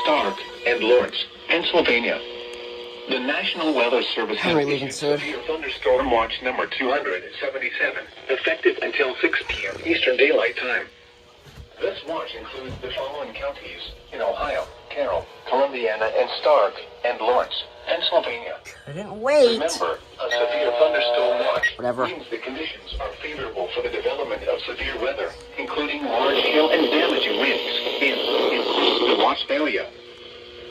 Stark and Lawrence, Pennsylvania. The National Weather Service has issued severe thunderstorm watch number 277, effective until 6 p.m. Eastern Daylight Time. This watch includes the following counties in Ohio: Carroll, Columbiana, and Stark and Lawrence, Pennsylvania. Couldn't wait. Remember, a severe thunderstorm watch means the conditions are favorable for the development of severe weather, including large hail and damaging winds in the watched area.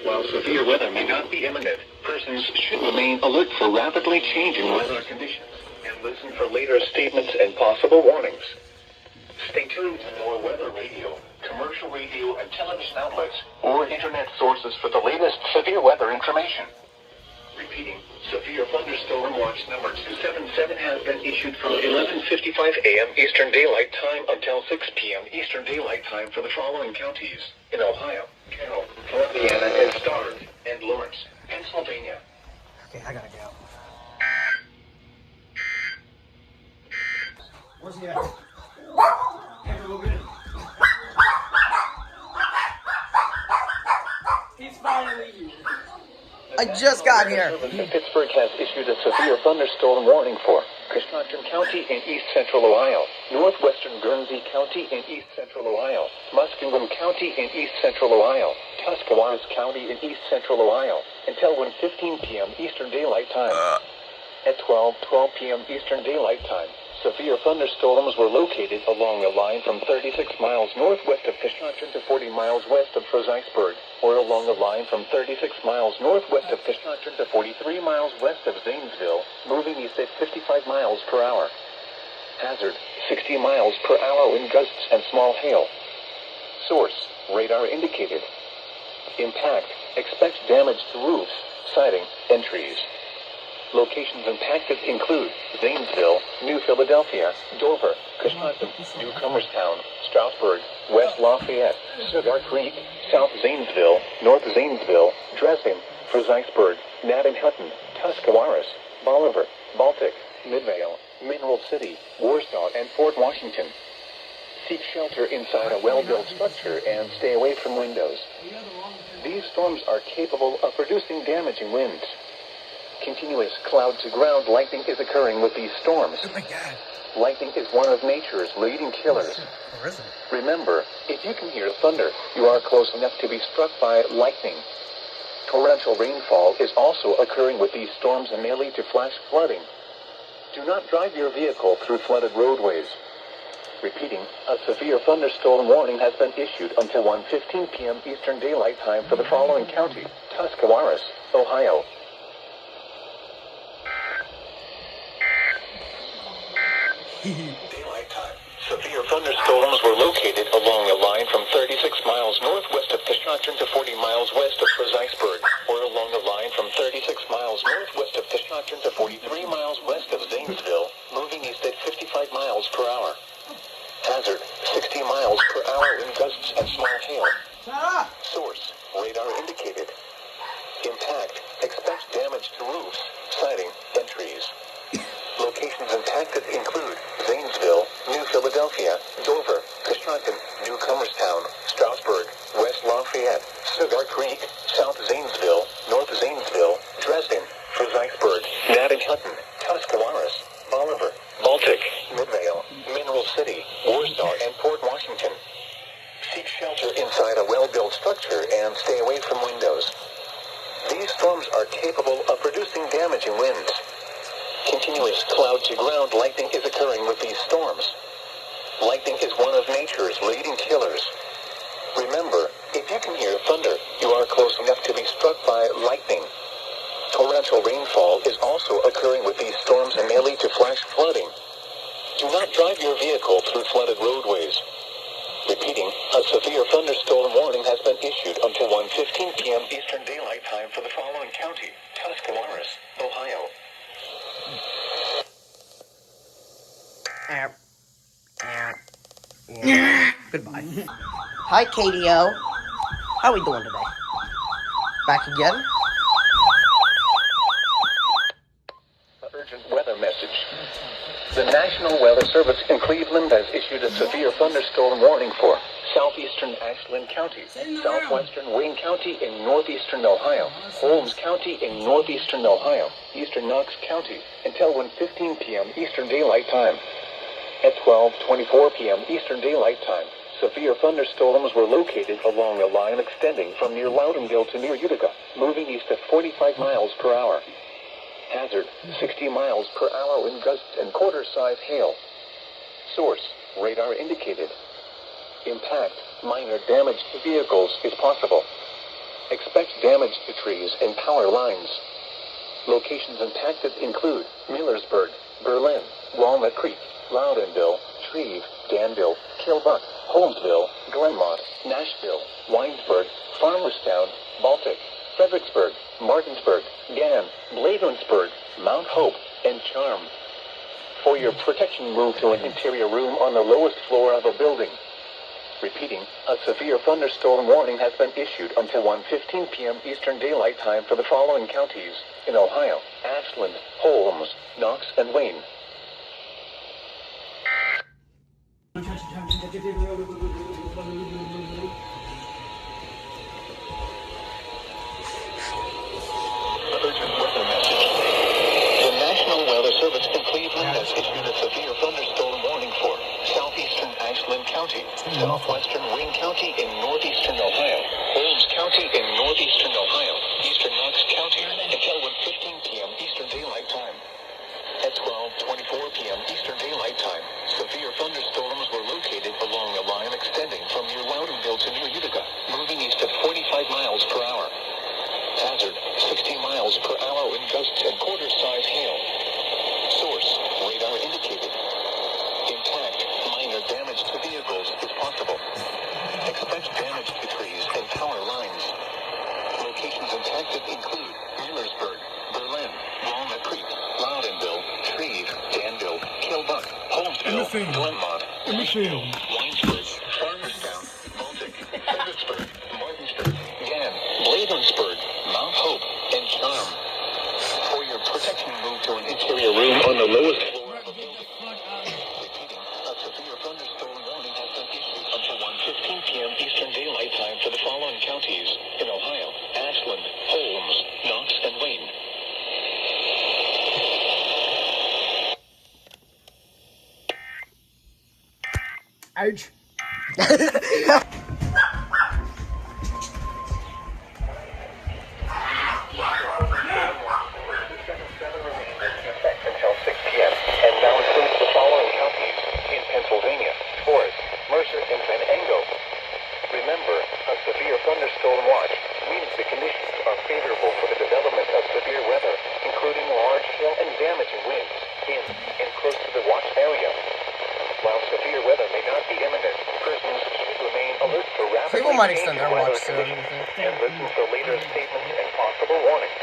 While severe weather may not be imminent, persons should remain alert for rapidly changing weather conditions and listen for later statements and possible warnings. Stay tuned to more weather radio, commercial radio and television outlets, or internet sources for the latest severe weather information. Repeating, severe thunderstorm watch number 277 has been issued from 11:55 a.m. Eastern Daylight Time until 6 p.m. Eastern Daylight Time for the following counties in Ohio: Carroll, Columbiana, and Stark and Lawrence, Pennsylvania. Okay, I gotta go. Where's he at? He's finally here. I just got here. Pittsburgh has issued a severe thunderstorm warning for Cushionton County in east central Ohio, northwestern Guernsey County in east central Ohio, Muskingum County in east central Ohio, Tuscarawas County in east central Ohio, until 1:15 p.m. Eastern Daylight Time. At 12:12 p.m. Eastern Daylight Time, severe thunderstorms were located along a line from 36 miles northwest of Cushionton to 40 miles west of Fredericksburg, or along a line from 36 miles northwest of Cushionton to 43 miles west of Zanesville, moving east at 55 miles per hour. Hazard, 60 miles per hour wind gusts and small hail. Source, radar indicated. Impact, expect damage to roofs, siding, and trees. Locations impacted include Zanesville, New Philadelphia, Dover, Cushionton, New Comerstown, Stroudsburg, West Lafayette, Cigar Creek, South Zanesville, North Zanesville, Dresden, Fredericksburg, Natan Hutton, Tuscarawas, Bolivar, Baltic, Midvale, Mineral City, Warsaw, and Fort Washington. Seek shelter inside a well-built structure and stay away from windows. These storms are capable of producing damaging winds. Continuous cloud-to-ground lightning is occurring with these storms. Oh my God. Lightning is one of nature's leading killers. Or is it? Remember, if you can hear thunder, you are close enough to be struck by lightning. Torrential rainfall is also occurring with these storms and may lead to flash flooding. Do not drive your vehicle through flooded roadways. Repeating, a severe thunderstorm warning has been issued until 1:15 p.m. Eastern Daylight Time for the following county: Tuscarawas, Ohio. Daylight time. Severe thunderstorms were located along a line from 36 miles northwest of Cushionton to 40 miles west of Fredericksburg, or along a line from 36 miles northwest of Cushionton to 43 miles west of Zanesville, moving east at 55 miles per hour. Hazard, 60 miles per hour in gusts and small hail. Source, radar indicated. Impact, expect damage to roofs, siding, and trees. Locations impacted include Zanesville, New Philadelphia, Dover, Cushionton, New Comerstown, Stroudsburg, West Lafayette, Cigar Creek, South Zanesville, North Zanesville, Dresden, Fredericksburg, Natan Hutton, Tuscarawas, Bolivar, Baltic, Midvale, Mineral City, Warsaw, and Port Washington. Seek shelter inside a well-built structure and stay away from windows. These storms are capable of producing damaging winds. Continuous cloud-to-ground lightning is occurring with these storms. Lightning is one of nature's leading killers. Remember, if you can hear thunder, you are close enough to be struck by lightning. Torrential rainfall is also occurring with these storms and may lead to flash flooding. Do not drive your vehicle through flooded roadways. Repeating, a severe thunderstorm warning has been issued until 1:15 p.m. Eastern Daylight Time for the following county: Tuscarawas, Ohio. Goodbye. Hi, KDO. How we doing today? Back again? Urgent weather message. The National Weather Service in Cleveland has issued a severe thunderstorm warning for southeastern Ashland County, southwestern Wayne County in northeastern Ohio, Holmes County in northeastern Ohio, eastern Knox County until 1:15 p.m. Eastern Daylight Time. At 12:24 p.m. Eastern Daylight Time, severe thunderstorms were located along a line extending from near Loudonville to near Utica, moving east at 45 miles per hour. Hazard, 60 miles per hour in gusts and quarter-size hail. Source, radar indicated. Impact, minor damage to vehicles is possible. Expect damage to trees and power lines. Locations impacted include Millersburg, Berlin, Walnut Creek, Loudonville, Shreve, Danville, Kilbuck, Holmesville, Glenmont, Nashville, Winesburg, Farmerstown, Baltic, Fredericksburg, Martinsburg, Gann, Bladensburg, Mount Hope, and Charm. For your protection, move to an interior room on the lowest floor of a building. Repeating, a severe thunderstorm warning has been issued until 1:15 p.m. Eastern Daylight Time for the following counties in Ohio: Ashland, Holmes, Knox, and Wayne. Urgent weather message. The National Weather Service in Cleveland has issued a severe thunderstorm warning for southeastern Ashland County, southwestern Wayne County in northeastern Ohio, Holmes County in northeastern Ohio, eastern Knox County until 1:15 p.m. Eastern Daylight Time. At 12:24 p.m. Eastern Daylight Time, severe thunderstorms were located along a line extending from near Loudonville to near Utica, moving east at 45 miles per hour. Hazard, 60 miles per hour in gusts and quarter-size hail. Source, radar indicated. Impact, minor damage to vehicles is possible. Expect damage to trees and power lines. Locations impacted include Millersburg, Berlin, Walnut Creek, Loudonville, Shreve, Danville, Kilbuck, Holmesville, Glenmont, Nashville, Winesburg, Farmerstown, Baltic, Fredericksburg, Martinsburg, Gann, Bladensburg, Mount Hope, and Charm. For your protection, move to an interior room on the lowest floor of a building. Repeating, a severe thunderstorm warning has been issued until 1:15 p.m. Eastern Daylight Time for the following counties in Ohio: Ashland, Holmes, Knox, and Wayne. Ouch. Until 6 p.m. and now includes the following counties in Pennsylvania: Forest, Mercer, and Venango. Remember, a severe thunderstorm watch means the conditions are favorable for the development of severe weather, including large hail and damaging winds in and close to the watch area. While severe weather may not be imminent, persons should remain alert for rapidly People might extend changing their weather watch soon. conditions and listen for later statements and possible warnings.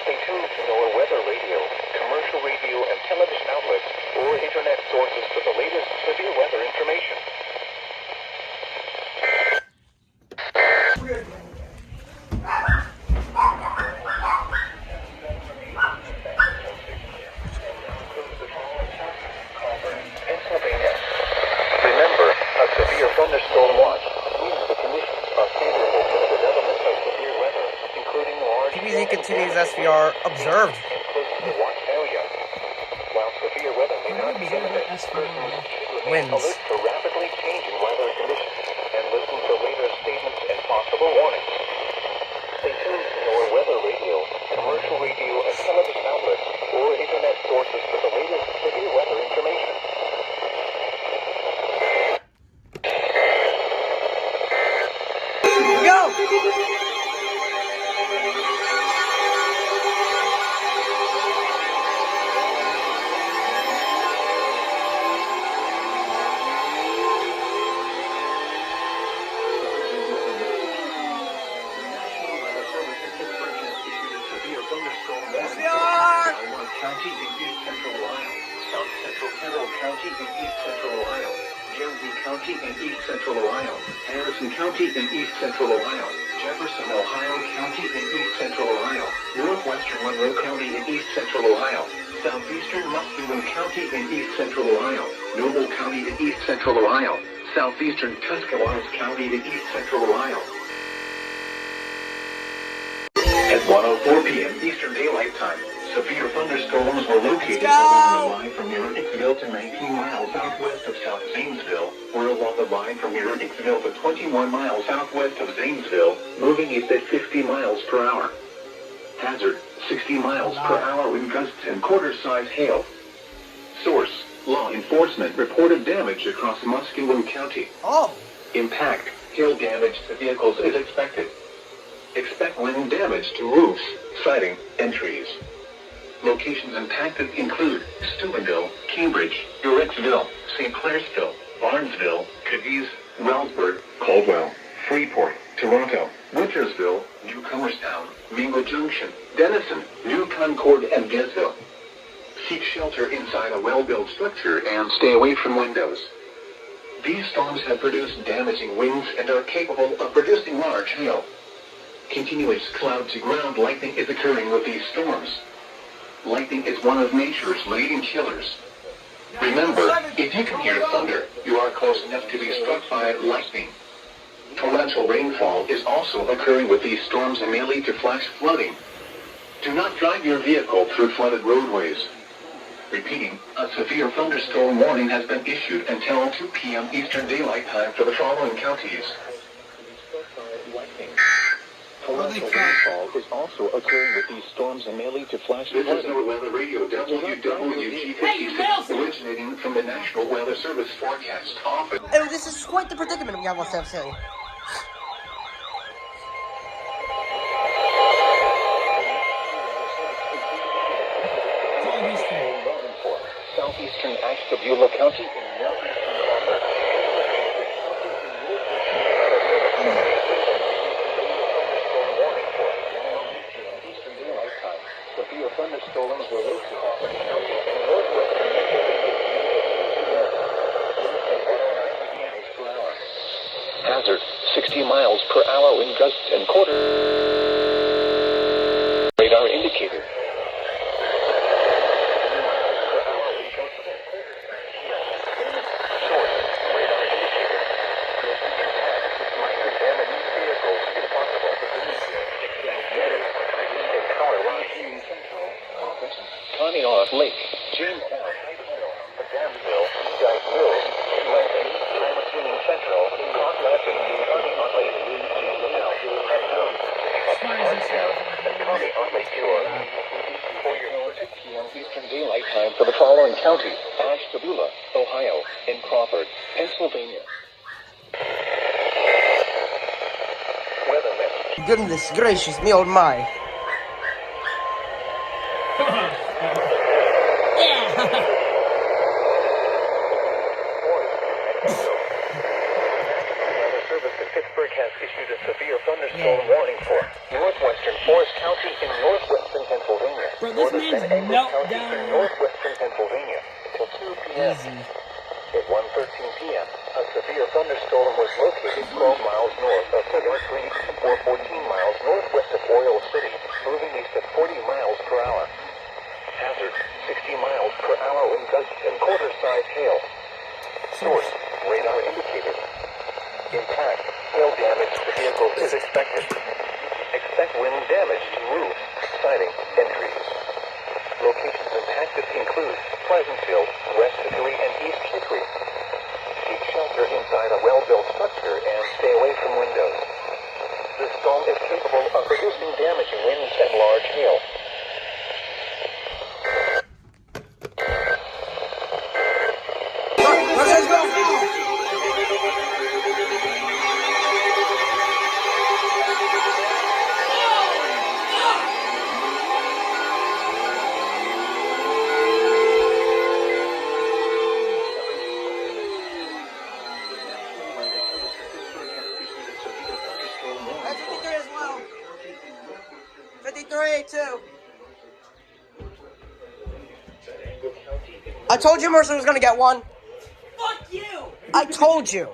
Stay tuned to NOAA weather radio, commercial radio and television outlets, or internet sources for the latest severe weather information. Pennsylvania. Remember, a severe thunderstorm watch means the conditions are favorable for the development of severe weather, including large PBZ continues SVR observed. and close to the watch area. While severe weather may not be imminent, persons should remain Winds. alert for rapidly changing weather conditions and listen for later statements and possible warnings. Stay tuned to NOAA weather radio, commercial radio and television outlets, or internet sources for the latest severe weather information. Go! County in east central Ohio, South Central Carroll County in east central Ohio, Jersey County in east central Ohio, Harrison County in east central Ohio, Jefferson, Ohio County in east central Ohio, northwestern Monroe County in east central Ohio, southeastern Muskegon County in east central Ohio, Noble County in east central Ohio, southeastern Tuscaloosa County to east central Ohio. At 1:04 p.m. Eastern Daylight Time, severe thunderstorms were located along the line from Murricksville to 19 miles southwest of South Zanesville, or along the line from Murricksville to 21 miles southwest of Zanesville, moving east at 50 miles per hour. Hazard, 60 miles per hour wind gusts and quarter-size hail. Source, law enforcement reported damage across Muskegon County. Impact, hail damage to vehicles is expected. Expect wind damage to roofs, siding, and trees. Locations impacted include Steubenville, Cambridge, Murricksville, St. Clairsville, Barnesville, Cadiz, Wellsburg, Caldwell, Freeport, Toronto, Wintersville, Newcomerstown, Mingo Junction, Denison, New Concord, and Gainesville. Seek shelter inside a well-built structure and stay away from windows. These storms have produced damaging winds and are capable of producing large hail. Continuous cloud-to-ground lightning is occurring with these storms. Lightning is one of nature's leading killers. Remember, if you can hear thunder, you are close enough to be struck by lightning. Torrential rainfall is also occurring with these storms and may lead to flash flooding. Do not drive your vehicle through flooded roadways. Repeating, a severe thunderstorm warning has been issued until 2 p.m. Eastern Daylight Time for the following counties. Torrential rainfall is also occurring with these storms and may lead to flash flooding. This is NOAA Weather Radio WWG56, originating from the National Weather Service Forecast Office. And this is quite the predicament we have ourselves in. Southeastern Ashtabula County in Eastern Daylight Time. Severe thunderstorms were located Hazard, 60 miles per hour wind gusts and quarter. Radar indicator. Conneaut Lake, Jamestown, Danville, Dyke Landing, Hamilton Central, Conneaut Lake, and Conneaut Lake Shore. For your 6 p.m. Eastern Daylight Time for the following counties: Ashtabula, Ohio, and Crawford, Pennsylvania. Weather message. Goodness gracious me, oh my. Has issued a severe thunderstorm warning for northwestern Forest County in northwestern Pennsylvania. Bro, this man's meltdown. In northwestern Pennsylvania until 2 p.m. At 1:13 p.m., a severe thunderstorm was located 12 miles north of Cedar Creek or 14 miles northwest of Oil City, moving east at 40 miles per hour. Hazard, 60 miles per hour wind gusts and quarter-size hail. Source, radar indicated. Impact, hail damage to vehicles is expected. Expect wind damage to roofs, siding, and trees. Locations impacted include Pleasantville, West Hickory, and East Hickory. Seek shelter inside a well-built structure and stay away from windows. This storm is capable of producing damaging winds and large hail. Let's go! That's 53 as well. 53 too. I told you Mercer was gonna get one. Fuck you! I told you.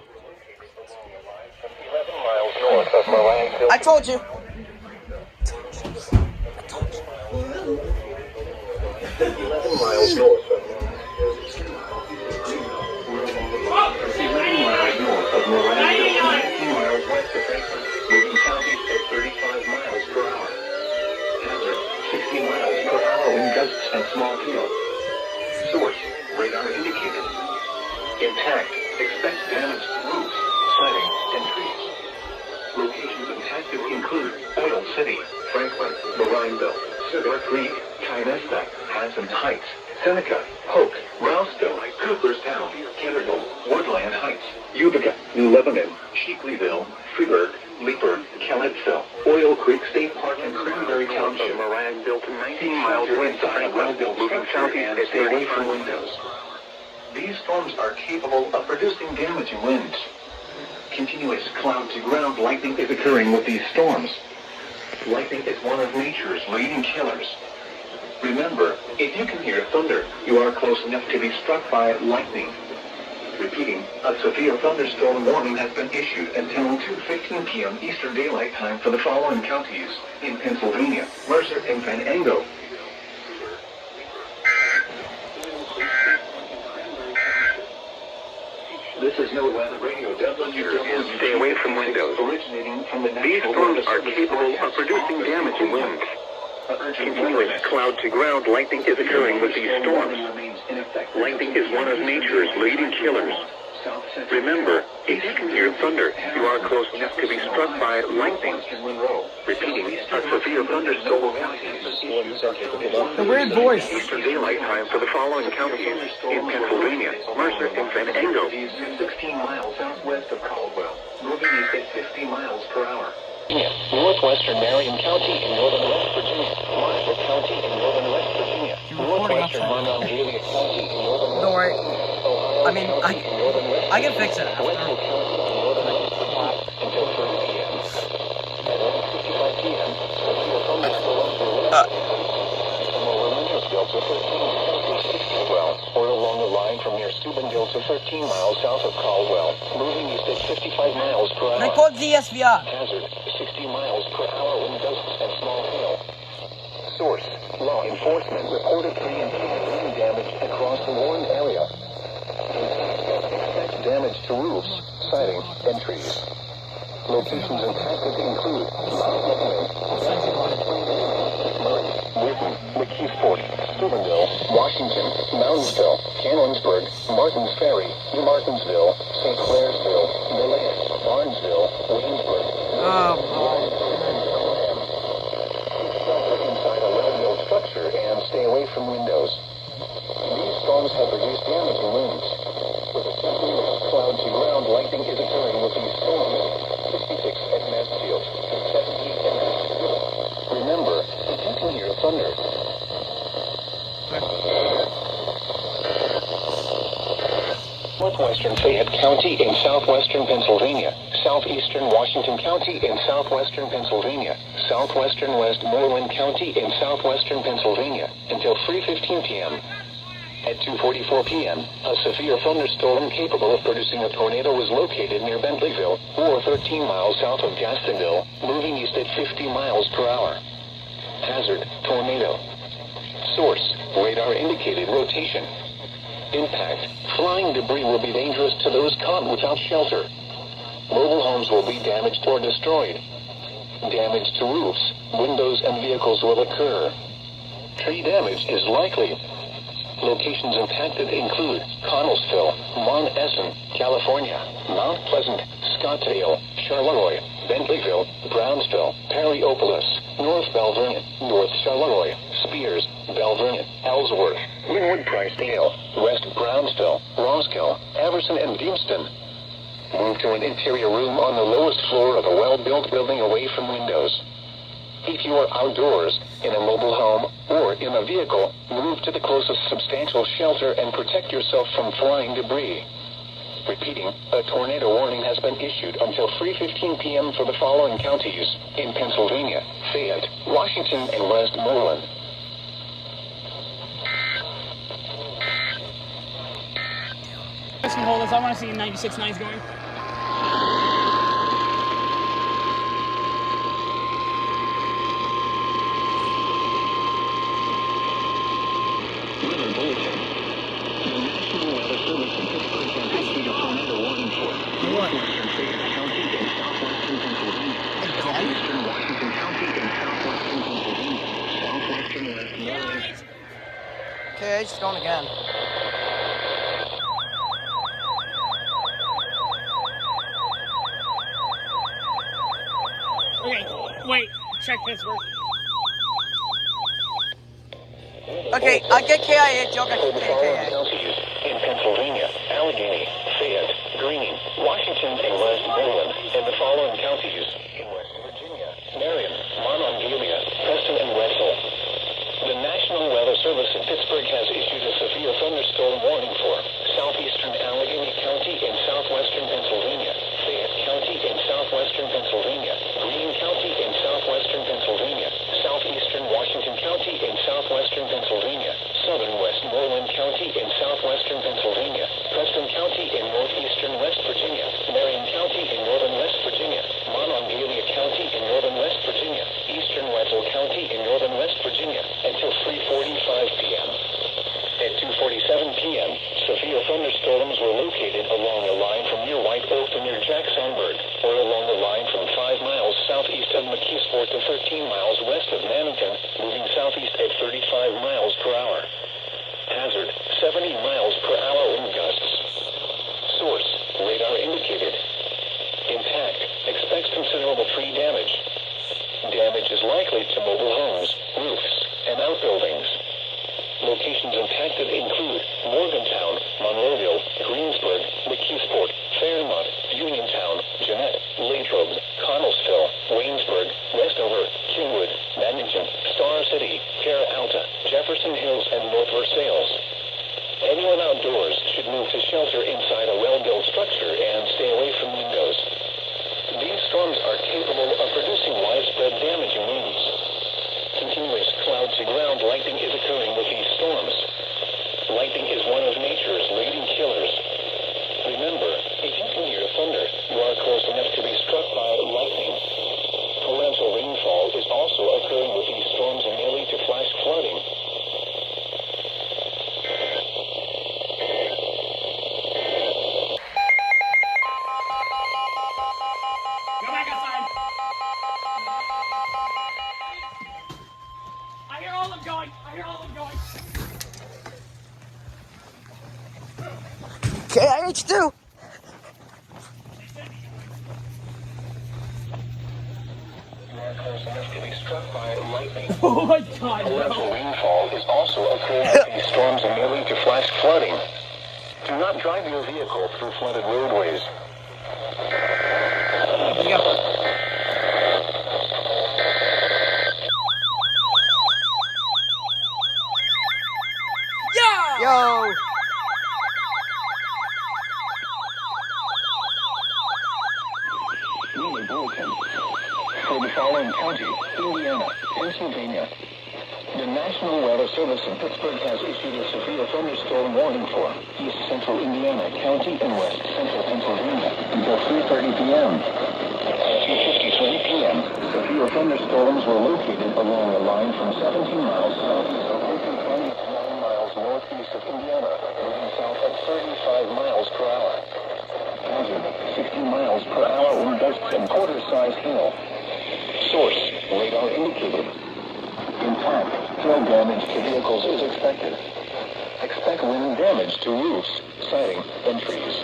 11 miles north of Mariahville. I told you. 11 miles north of to include Oil City, Franklin, Marineville, Cedar Creek, Chynesta, Hanson Heights, Seneca, Polk, Rouseville, Cooperstown, Kennerville, Woodland Heights, Utica, New Lebanon, Sheekleyville, Freeburg, Leeper, Kalispell, Oil Creek State Park, and Cranberry Township. Marineville to 19 miles inside of Franklin, moving southeast and stay away from windows. These storms are capable of producing damaging winds. Continuous cloud-to-ground lightning is occurring with these storms. Lightning is one of nature's leading killers. Remember, if you can hear thunder, you are close enough to be struck by lightning. Repeating, a severe thunderstorm warning has been issued until 2:15 p.m. Eastern Daylight Time for the following counties in Pennsylvania, Mercer, and Venango. This is No Weather Radio WWZ. Stay away from windows. Originating from the These storms are capable of producing damaging winds. Continuous cloud-to-ground lightning is occurring with these storms. Lightning is one of nature's leading killers. Remember, if you can hear thunder, you are close enough to be struck by lightning. Repeating, a severe thunderstorm. The weird voice. Eastern Daylight Time for the following counties in Pennsylvania, Mercer, and Venango. 16 miles southwest of Caldwell, moving east at 50 miles per hour. Northwestern Marion County in northern West Virginia, Marshall County in northern West Virginia, northwestern Monongalia County in northern West Don't worry. Ohio I mean, County in northern West I can fix it after. Wetzel County in northern West Virginia until 30 p.m. At 1:55 p.m., severe thunderstorms were located from over Wintersville to 13 Caldwell, or along the line from near Steubenville to 13 miles south of Caldwell, moving east at 55 miles per hour. Record ZSVR. Hazard, 60 miles per hour wind gusts and small hail. Source, law enforcement reported tree and wind damage across the warned area. Expect damage to roofs, siding, and trees. Locations impacted include Mount Lebanon, Murray, Whitton, McKeesport, Steubenville, Washington, Moundsville, Cannonsburg, Martins Ferry, New Martinsville, St. Clairsville, Deland, Barnesville, Waynesburg. Shelter inside a well-built structure and stay away from windows. These storms have produced damaging winds. With a continuous cloud-to-ground lightning is occurring with these storms. 66 at Mansfield, 70 at Mansfield. Remember, if you can hear thunder. Northwestern Fayette County in southwestern Pennsylvania, southeastern Washington County in southwestern Pennsylvania, southwestern Westmoreland County in southwestern Pennsylvania until 3:15 p.m. At 2:44 p.m., a severe thunderstorm capable of producing a tornado was located near Bentleyville, or 13 miles south of Gastonville, moving east at 50 miles per hour. Hazard, tornado. Source, radar indicated rotation. Impact, flying debris will be dangerous to those caught without shelter. Mobile homes will be damaged or destroyed. Damage to roofs, windows, and vehicles will occur. Tree damage is likely. Locations impacted include Connellsville, Mount Essen, California, Mount Pleasant, Scottsdale, Charleroi, Bentleyville, Brownsville, Perryopolis, North Belvernon, North Charleroi, Spears, Belvernon, Ellsworth, Linwood Pricedale, West Brownsville, Roskill, Everson, and Deemston. Move to an interior room on the lowest floor of a well-built building away from windows. If you are outdoors, in a mobile home, or in a vehicle, move to the closest substantial shelter and protect yourself from flying debris. Repeating, a tornado warning has been issued until 3:15 p.m. for the following counties in Pennsylvania, Fayette, Washington, and Westmoreland. Just can hold this. I want to see 96.9's going. Weather bulletin. The National Weather Service in Pittsburgh has issued a tornado warning for northwestern Fayette County and southwestern Pennsylvania, southeastern Washington County and southwestern Pennsylvania, southwestern Westmoreland. Okay, it's going again. Okay, wait. Check Pittsburgh. Okay, I get KIH, y'all got For the following KKA. counties in Pennsylvania: Allegheny, Fayette, Greene, Washington, and Westmoreland, and the following counties in West Virginia: Marion, Monongalia, Preston, and Wetzel. The National Weather Service in Pittsburgh has issued a severe thunderstorm warning for southeastern Allegheny County in southwestern Pennsylvania, Fayette County in southwestern Pennsylvania, Greene County in southwestern Pennsylvania, southeastern Washington County in southwestern Pennsylvania, southern Westmoreland County in southwestern Pennsylvania, Preston County in northeastern West Virginia, Marion County in northern West Virginia, Monongalia County in northern West Virginia, eastern Wetzel County in northern West Virginia, until 3:45 p.m. At 2:47 p.m., severe thunderstorms were located along a line from near White Oak to near Jack Sandberg, or along a line from 5 miles southeast of McKeesport to 13 miles west of Mannington, moving southeast at 35 miles per hour. Hazard: 70 miles per hour wind gusts. Source: radar indicated. Intact. Expects considerable tree damage. Damage is likely to mobile homes, roofs, and outbuildings. Locations impacted include Morgantown, Monroeville, Greensburg, McKeesport, Fairmont, Uniontown, Jeanette, Latrobe, Connellsville, Waynesburg, Westover, Kingwood, Mannington, Star City, Terra Alta, Jefferson Hills, and North Versailles. Anyone outdoors should move to shelter inside a well-built structure and stay away from windows. These storms are capable of producing widespread damaging winds. Continuous cloud-to-ground lightning is occurring with these storms. Lightning is one of nature's leading killers. Remember, if you can hear thunder, you are close enough to be struck by lightning. Torrential rainfall is also occurring with these storms and may lead to flash flooding. Go back outside. I hear all of them going. I hear all of them going. KIH too. You are close enough to be struck by lightning. Oh my God, Torrential bro. rainfall is also occurring with these storms and may lead to flash flooding. Do not drive your vehicle through flooded roadways. Yeah. Yo! Weather bulletin. For the following county: Indiana, Pennsylvania. The National Weather Service in Pittsburgh has issued a severe thunderstorm warning for East Central Indiana County and West Central Pennsylvania until 3:30 p.m. At 2:53 p.m., severe thunderstorms were located along a line from 17 miles southeast of Lincoln County to 9 miles northeast of Indiana, moving south at 35 miles per hour. Hazard: 60 miles per hour wind gusts and quarter-sized hail. Source: radar indicated. Intact. Hail damage to vehicles is expected. Expect wind damage to roofs, siding, and trees.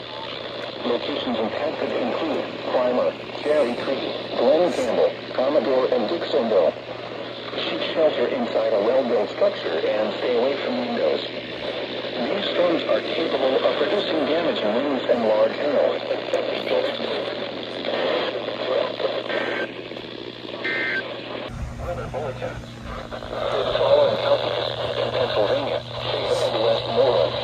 Locations impacted include Primer, Cherry Creek, Glen Campbell, Commodore, and Dixonville. Seek shelter inside a well-built structure and stay away from windows. These storms are capable of producing damage in winds and large hail. Weather bulletins. For the following counties in Pennsylvania, Fayette and Westmoreland.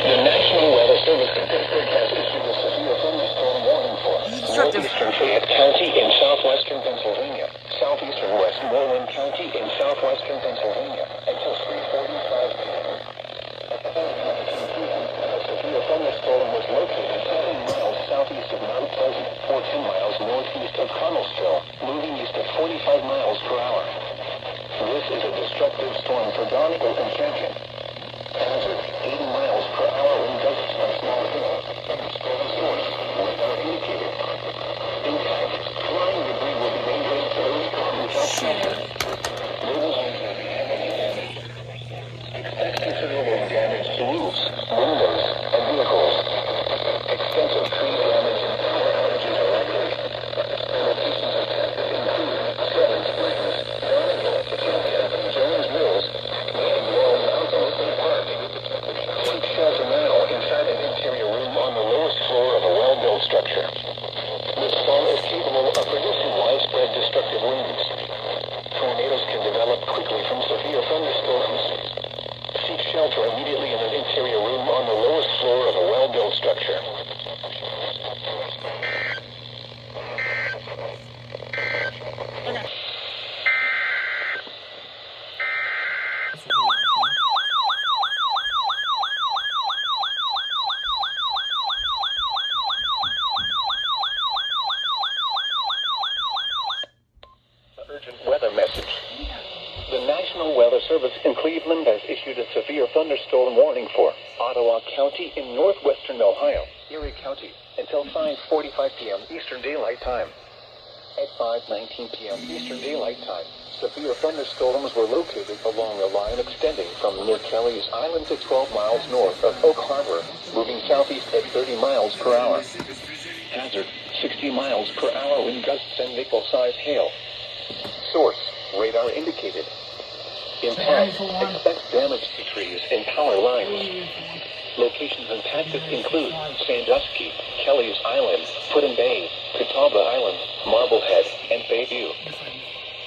The National Weather Service in Pittsburgh has issued a severe thunderstorm warning for northeastern Fayette County in southwestern Pennsylvania, southeastern Westmoreland County in southwestern Pennsylvania until 3:45 p.m. A severe thunderstorm was located 7 miles southeast of Mount Pleasant, 14 miles northeast of Connellsville, moving east at 45 miles per hour. This is a destructive storm for Donegal and Champion. Hazard: 80 miles per hour wind gusts on Small Hill. Storm source: radar indicated. Impact: flying debris will be dangerous to those caught without shelter. Mobile homes will be heavily damaged. Expect considerable damage to roofs, windows, and vehicles. Extensive tree damage and power outages are likely. Locations impacted include weather message. The National Weather Service in Cleveland has issued a severe thunderstorm warning for Ottawa County in northwestern Ohio, Erie County, until 5:45 p.m. Eastern Daylight Time. At 5:19 p.m. Eastern Daylight Time, severe thunderstorms were located along a line extending from near Kelly's Island to 12 miles north of Oak Harbor, moving southeast at 30 miles per hour. Hazard, 60 miles per hour wind gusts and nickel-sized hail. Source, radar indicated. Impact, expect damage to trees and power lines. Locations impacted include Sandusky, Kelly's Island, Puddin Bay, Catawba Island, Marblehead, and Bayview.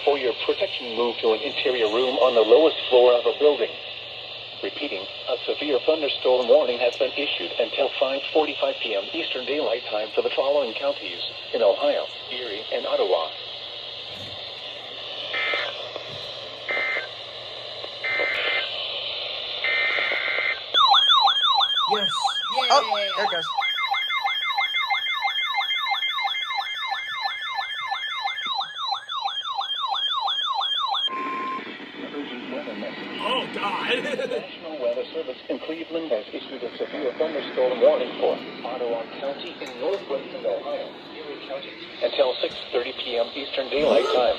For your protection, move to an interior room on the lowest floor of a building. Repeating, a severe thunderstorm warning has been issued until 5:45 p.m. Eastern Daylight Time for the following counties in Ohio, Erie, and Ottawa. Yes. Oh, there it goes. Oh, God. The National Weather Service in Cleveland has issued a severe thunderstorm warning for Ottawa County in northwestern Ohio, Erie County, until 6:30 p.m. Eastern Daylight Time.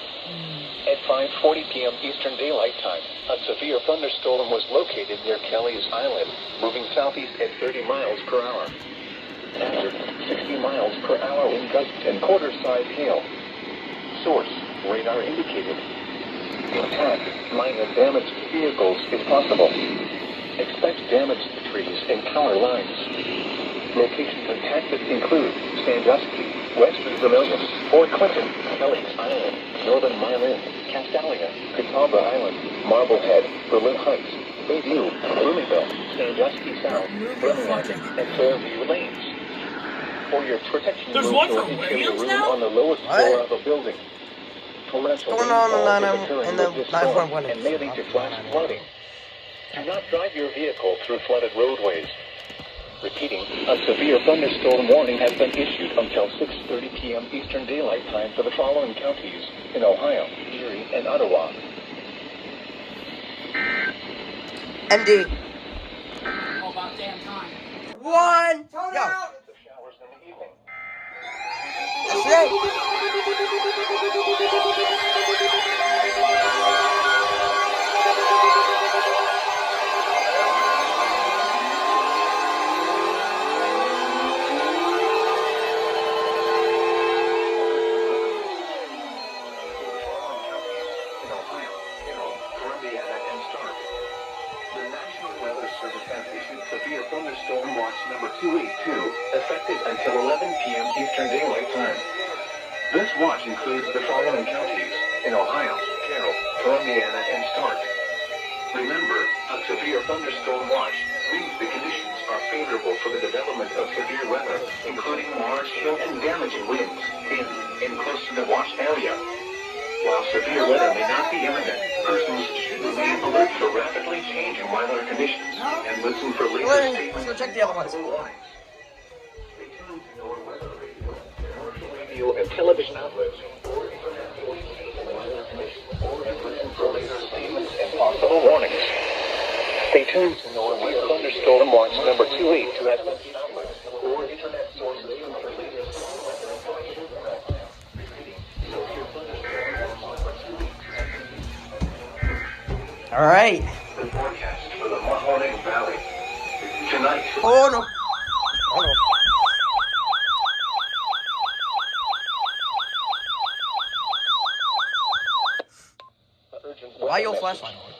At 5:40 p.m. Eastern Daylight Time, a severe thunderstorm was located near Kelly's Island, moving southeast at 30 miles per hour. Hazard, 60 miles per hour wind gusts and quarter-size hail. Source, radar indicated. Impact, minor damage to vehicles is possible. Expect damage to trees and power lines. Locations impacted include Sandusky, Western Vermilion, Fort Clinton, Kelly's Island, Northern Milan, Castalia, Catawba Island, Marblehead, Berlin Heights, Bayview, Bloomingville, Sandusky South, Birmingham, and Fairview Lanes. For your protection, There's move one to for an interior Williams room now? on the lowest floor of a building. Torrential What's going on rainfall in is occurring the with this 911 storm and may lead to flash flooding. Do not drive your vehicle through flooded roadways. Repeating, a severe thunderstorm warning has been issued until 6:30 p.m. Eastern Daylight Time for the following counties in Ohio, Erie, and Ottawa. MD. Oh, about damn time. One. Go. The showers in the evening. That's it. In Ohio, Carroll, Columbiana, and Stark. The National Weather Service has issued severe thunderstorm watch number 282, effective until 11 p.m. Eastern Daylight Time. This watch includes the following counties in Ohio, Carroll, Columbiana, and Stark. Remember, a severe thunderstorm watch means the conditions are favorable for the development of severe weather, including large hail and damaging winds in and close to the watch area. While severe weather may not be imminent, persons should remain alert for rapidly changing weather conditions and listen for later Let's statements go check the other ones. and warnings. Stay tuned to your weather radio, commercial radio, and television outlets for internet sources and weather conditions, or to listen for later statements and possible warnings. Stay tuned to Norway Thunderstorm Watch number 282 has been outlets or internet sources for later statements and possible warnings. All right. The forecast for the Mahoning Valley. Tonight, Oh no. Oh no. urgent Why your weather flashlight message. on?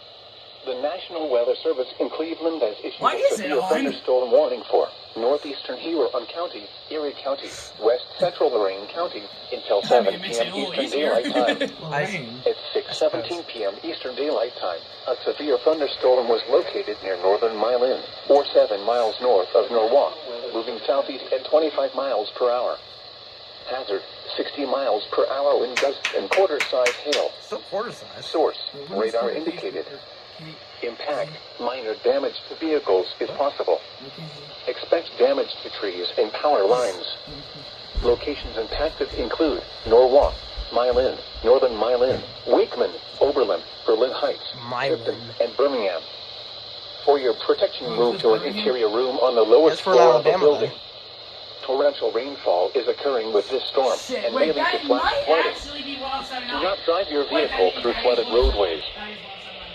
The National Weather Service in Cleveland has issued Why a is it severe on? thunderstorm warning for northeastern Huron County, Erie County, west central Lorain County until 7 It makes p.m. it a little Eastern easier. Daylight Time. Lorraine. At 6:17 p.m. Eastern Daylight Time, a severe thunderstorm was located near northern Milan, or 7 miles north of Norwalk, moving southeast at 25 miles per hour. Hazard, 60 miles per hour wind gusts and quarter-size hail. Still quarter size. Source, radar indicated. Impact, minor damage to vehicles is possible. Expect damage to trees and power lines. Locations impacted include Norwalk, Mile-In, Northern Mile-In, Wakeman, Oberlin, Berlin Heights, Mile-In. Tipton, and Birmingham. For your protection, move to an interior room on the lowest That's for floor of the Alabama, building. Torrential rainfall is occurring with this storm and may lead to flash flooding. Do not drive your vehicle through flooded roadways.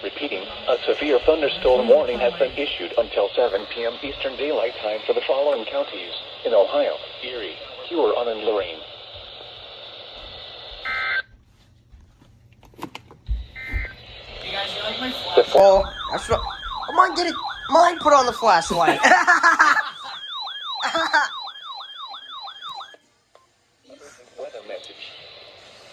Repeating, a severe thunderstorm warning has been issued until 7 p.m. Eastern Daylight Time for the following counties in Ohio, Erie, Huron, and Lorraine. You guys, you like my The Oh, that's what. Come on, get it. Mine put on the flashlight. weather message.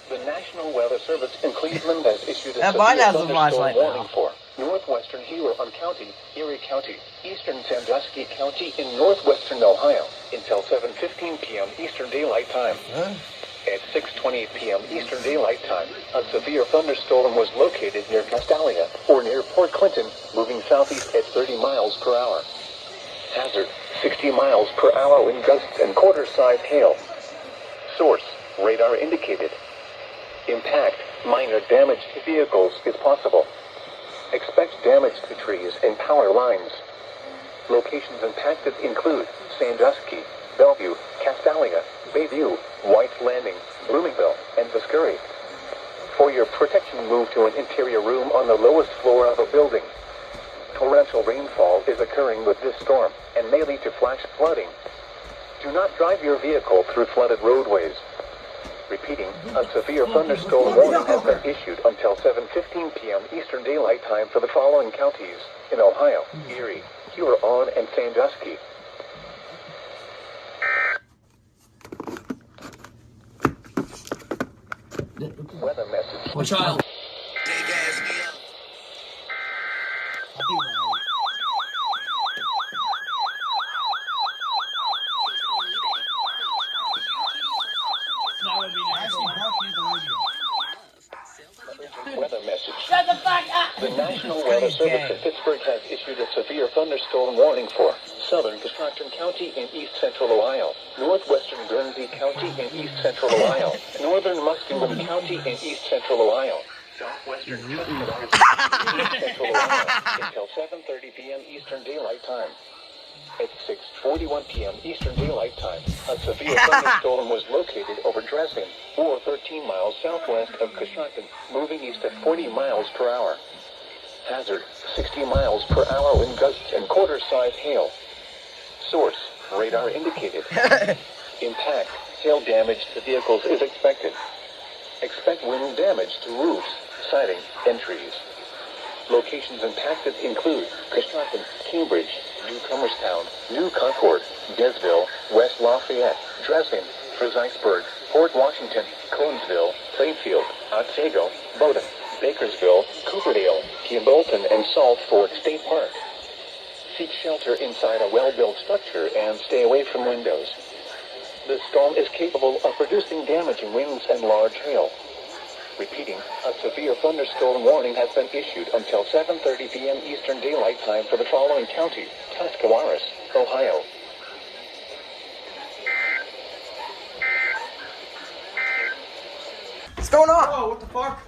The National Weather Service in Cleveland has issued a That mine severe has the thunderstorm flashlight warning now. for northwestern Huron County, Erie County, eastern Sandusky County in northwestern Ohio until 7:15 p.m. Eastern Daylight Time. Huh? At 6:20 p.m. Eastern Daylight Time, a severe thunderstorm was located near Castalia or near Port Clinton, moving southeast at 30 miles per hour. Hazard, 60 miles per hour wind gusts and quarter-size hail. Source, radar indicated. Impact, minor damage to vehicles is possible. Expect damage to trees and power lines. Locations impacted include Sandusky, Bellevue, Castalia, Bayview, White's Landing, Bloomingville, and Viscuri. For your protection, move to an interior room on the lowest floor of a building. Torrential rainfall is occurring with this storm and may lead to flash flooding. Do not drive your vehicle through flooded roadways. Repeating, a severe thunderstorm warning has been issued until 7:15 p.m. Eastern Daylight Time for the following counties in Ohio, Erie, Huron, and Sandusky. Weather message. Which aisle? That would be nice. Weather message. Shut the fuck up! The National Weather Service in Pittsburgh has issued a severe thunderstorm warning for southern Coshocton County in east central Ohio, northwestern Guernsey County in east central Ohio, northern Muskegon County in east central Ohio, southwestern Tuscaloosa in east central Ohio until 7:30 p.m. Eastern Daylight Time. At 6:41 p.m. Eastern Daylight Time, a severe thunderstorm was located over Dressing, or 13 miles southwest of Coshocton, moving east at 40 miles per hour. Hazard, 60 miles per hour wind gusts and quarter-size hail. Source, radar indicated. Impact, hail damage to vehicles is expected. Expect wind damage to roofs, siding, and trees. Locations impacted include Coshocton, Cambridge, New Comerstown, New Concord, Desville, West Lafayette, Dressing, Fredericksburg, Port Washington, Conesville, Plainfield, Otsego, Bowdoin, Bakersville, Cooperdale, Bolton, and Salt Fork State Park. Seek shelter inside a well-built structure and stay away from windows. The storm is capable of producing damaging winds and large hail. Repeating, a severe thunderstorm warning has been issued until 7:30 p.m. Eastern Daylight Time for the following counties: Tuscarawas, Ohio. What's going on? Oh, what the fuck?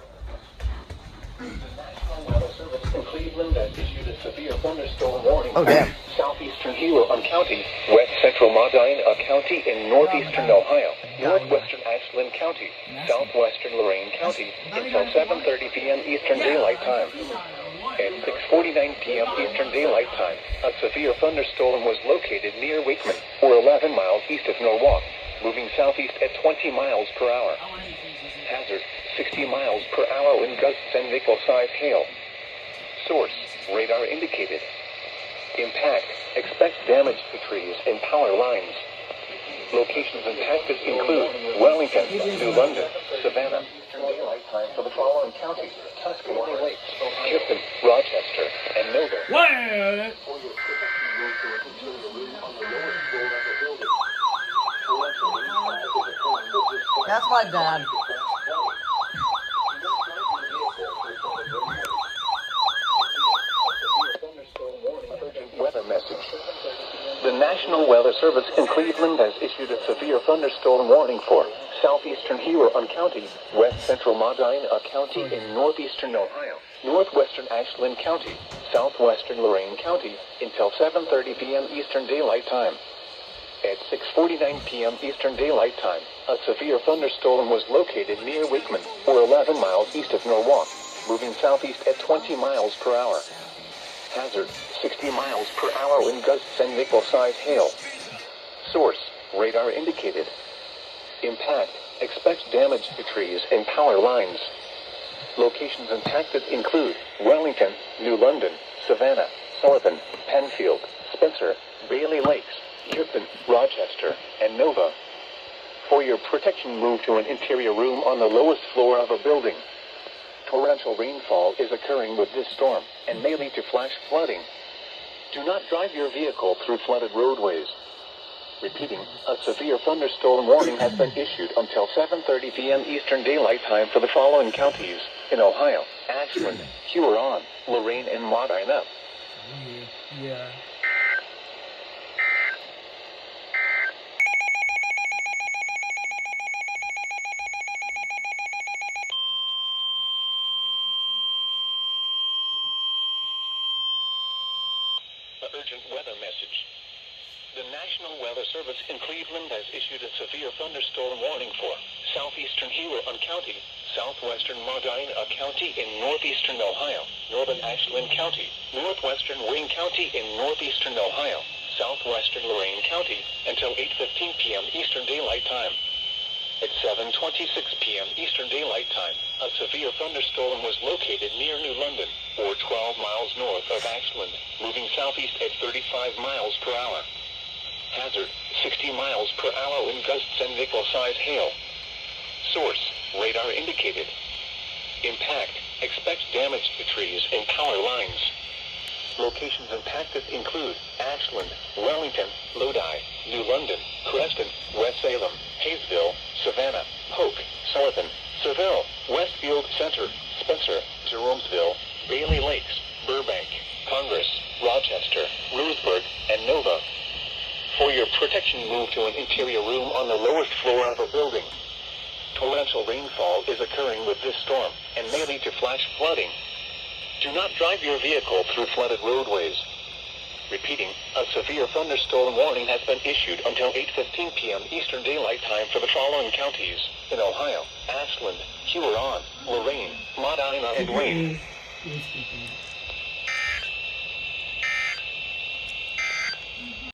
The National Weather Service in Cleveland has issued a severe thunderstorm warning Oh, damn. for southeastern Huron County, west central Medina County in northeastern Ohio, northwestern Ashland County, southwestern Lorain County until 7:30 p.m. Eastern Daylight Time. At 6:49 p.m. Eastern Daylight Time, a severe thunderstorm was located near Wakeman, or 11 miles east of Norwalk, moving southeast at 20 miles per hour. Hazard, 60 miles per hour wind gusts and nickel-sized hail. Source, radar indicated. Impact, expect damage to trees and power lines. Locations impacted include Wellington, New London, Savannah. Eastern Daylight Time for the following counties: Tuscaloosa Lakes, Tipton, Rochester, and Millville. What? For your protection, move to an interior room on the lowest floor of the building. Torrential rainfall is occurring with this storm. That's my dad. Weather message. The National Weather Service in Cleveland has issued a severe thunderstorm warning for southeastern Huron County, west central Medina County in northeastern Ohio, northwestern Ashland County, southwestern Lorain County, until 7:30 p.m. Eastern Daylight Time. At 6:49 p.m. Eastern Daylight Time, a severe thunderstorm was located near Wickman, or 11 miles east of Norwalk, moving southeast at 20 miles per hour. Hazard, 60 miles per hour wind gusts and nickel-sized hail. Source, radar indicated. Impact, expect damage to trees and power lines. Locations impacted include Wellington, New London, Savannah, Sullivan, Penfield, Spencer, Bailey Lakes, Kirkton, Rochester, and Nova. For your protection, move to an interior room on the lowest floor of a building. Torrential rainfall is occurring with this storm and may lead to flash flooding. Do not drive your vehicle through flooded roadways. Repeating, a severe thunderstorm warning has been issued until 7:30 p.m. Eastern Daylight Time for the following counties in Ohio: Ashland, Huron, Lorain, and Medina. Yeah. An urgent weather message. The National Weather Service in Cleveland has issued a severe thunderstorm warning for southeastern Huron County, southwestern Medina County in northeastern Ohio, northern Ashland County, northwestern Wayne County in northeastern Ohio, southwestern Lorain County, until 8:15 p.m. Eastern Daylight Time. At 7:26 p.m. Eastern Daylight Time, a severe thunderstorm was located near New London, or 12 miles north of Ashland, moving southeast at 35 miles per hour. Hazard, 60 miles per hour wind gusts and nickel-sized hail. Source, radar indicated. Impact, expect damage to trees and power lines. Locations impacted include Ashland, Wellington, Lodi, New London, Creston, West Salem, Hayesville, Savannah, Polk, Sullivan, Seville, Westfield Center, Spencer, Jeromesville, Bailey Lakes, Burbank, Congress, Rochester, Lewisburg, and Nova. For your protection, move to an interior room on the lowest floor of a building. Torrential rainfall is occurring with this storm and may lead to flash flooding. Do not drive your vehicle through flooded roadways. Repeating, a severe thunderstorm warning has been issued until 8:15 p.m. Eastern Daylight Time for the following counties in Ohio: Ashland, Huron, Lorain, Medina, and Wayne.